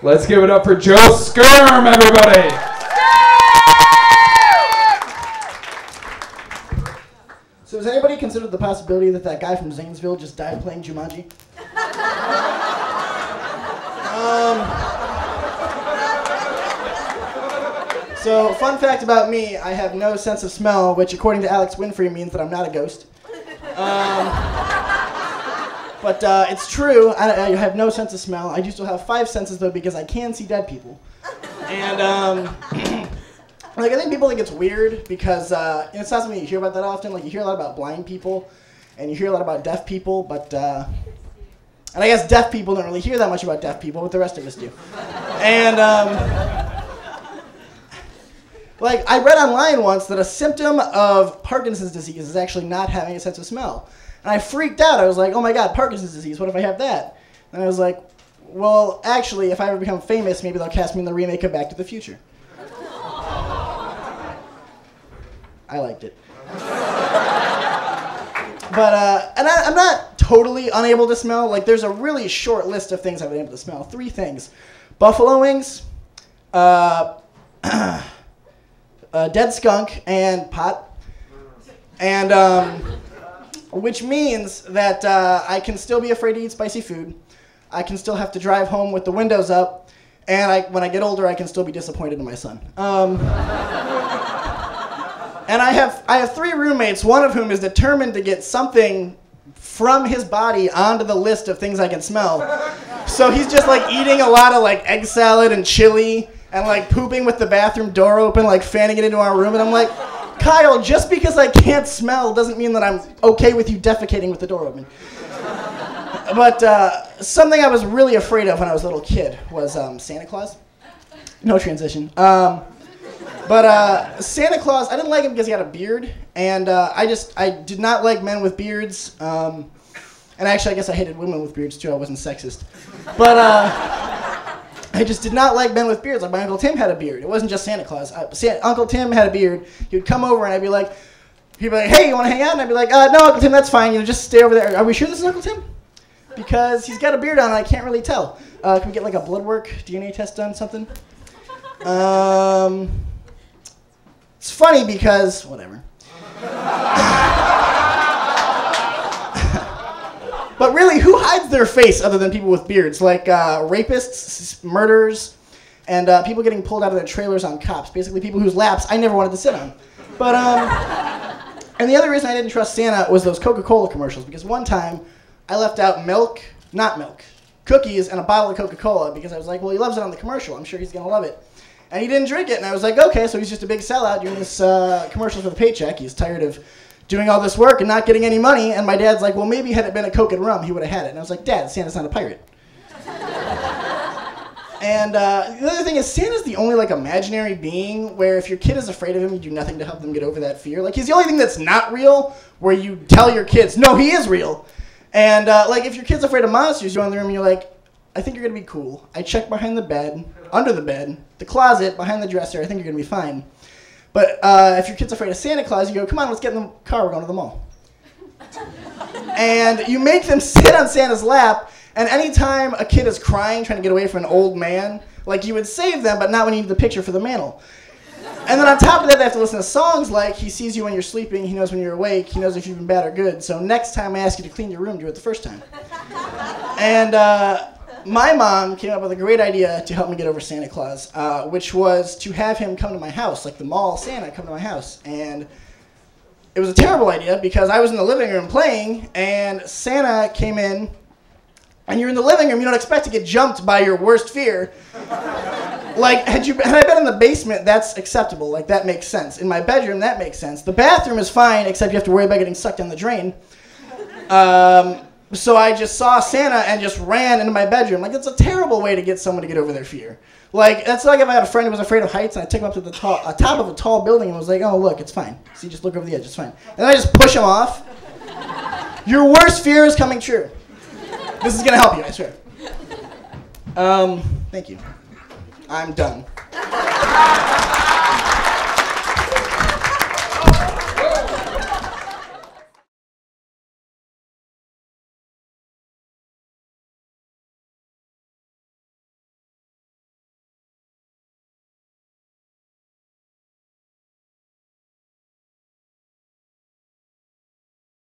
Let's give it up for Joe Skyrm, everybody. So has anybody considered the possibility that that guy from Zanesville just died playing Jumanji? So, fun fact about me, I have no sense of smell, which according to Alex Winfrey means that I'm not a ghost. But it's true, I have no sense of smell. I do still have 5 senses though because I can see dead people. And like I think people think it's weird because it's not something you hear about that often. Like you hear a lot about blind people and you hear a lot about deaf people, but and I guess deaf people don't really hear that much about deaf people, but the rest of us do. And like, I read online once that a symptom of Parkinson's disease is actually not having a sense of smell. And I freaked out. I was like, oh my God, Parkinson's disease, what if I have that? And I was like, well, actually, if I ever become famous, maybe they'll cast me in the remake of Back to the Future. I liked it. But, and I'm not totally unable to smell. Like, there's a really short list of things I've been able to smell. 3 things. Buffalo wings, dead skunk, and pot. And, which means that I can still be afraid to eat spicy food. I can still have to drive home with the windows up. And when I get older, I can still be disappointed in my son. And I have 3 roommates, one of whom is determined to get something from his body onto the list of things I can smell. So he's just like eating a lot of like egg salad and chili and like pooping with the bathroom door open, like fanning it into our room. And I'm like, Kyle, just because I can't smell doesn't mean that I'm okay with you defecating with the door open. But something I was really afraid of when I was a little kid was Santa Claus. No transition. But Santa Claus, I didn't like him because he had a beard, and I did not like men with beards. And actually, I guess I hated women with beards too. I wasn't sexist. But I just did not like men with beards. Like my Uncle Tim had a beard. It wasn't just Santa Claus. Uncle Tim had a beard. He would come over and I'd be like, he'd be like, hey, you want to hang out? And I'd be like, no, Uncle Tim, that's fine. You know, just stay over there. Are we sure this is Uncle Tim? Because he's got a beard on and I can't really tell. Can we get like a blood work, DNA test done, something? It's funny because, whatever. But really, who hides their face other than people with beards? Like rapists, murderers, and people getting pulled out of their trailers on cops. Basically people whose laps I never wanted to sit on. But, and the other reason I didn't trust Santa was those Coca-Cola commercials. Because one time, I left out cookies and a bottle of Coca-Cola because I was like, well, he loves it on the commercial. I'm sure he's going to love it. And he didn't drink it. And I was like, okay, so he's just a big sellout doing this commercial for the paycheck. He's tired of doing all this work and not getting any money. And my dad's like, well, maybe had it been a Coke and rum, he would have had it. And I was like, Dad, Santa's not a pirate. And the other thing is, Santa's the only like imaginary being where if your kid is afraid of him, you do nothing to help them get over that fear. Like he's the only thing that's not real where you tell your kids, no, he is real. And like if your kid's afraid of monsters, you go in the room and you're like, I think you're going to be cool. I checked behind the bed, under the bed, the closet, behind the dresser. I think you're going to be fine. But if your kid's afraid of Santa Claus, you go, come on, let's get in the car. We're going to the mall. And you make them sit on Santa's lap. And anytime a kid is crying, trying to get away from an old man, like you would save them, but not when you need the picture for the mantle. And then on top of that, they have to listen to songs like, he sees you when you're sleeping, he knows when you're awake, he knows if you've been bad or good. So next time I ask you to clean your room, do it the first time. And my mom came up with a great idea to help me get over Santa Claus, which was to have him come to my house, like the mall Santa come to my house. And it was a terrible idea because I was in the living room playing, and Santa came in, and you're in the living room, you don't expect to get jumped by your worst fear. Like, had I been in the basement, that's acceptable. Like, that makes sense. In my bedroom, that makes sense. The bathroom is fine, except you have to worry about getting sucked down the drain. So I just saw Santa and just ran into my bedroom. Like, it's a terrible way to get someone to get over their fear. Like, that's like if I had a friend who was afraid of heights and I took him up to the top of a tall building and was like, oh, look, it's fine. See, just look over the edge, it's fine. And then I just push him off. Your worst fear is coming true. This is going to help you, I swear. Thank you. I'm done.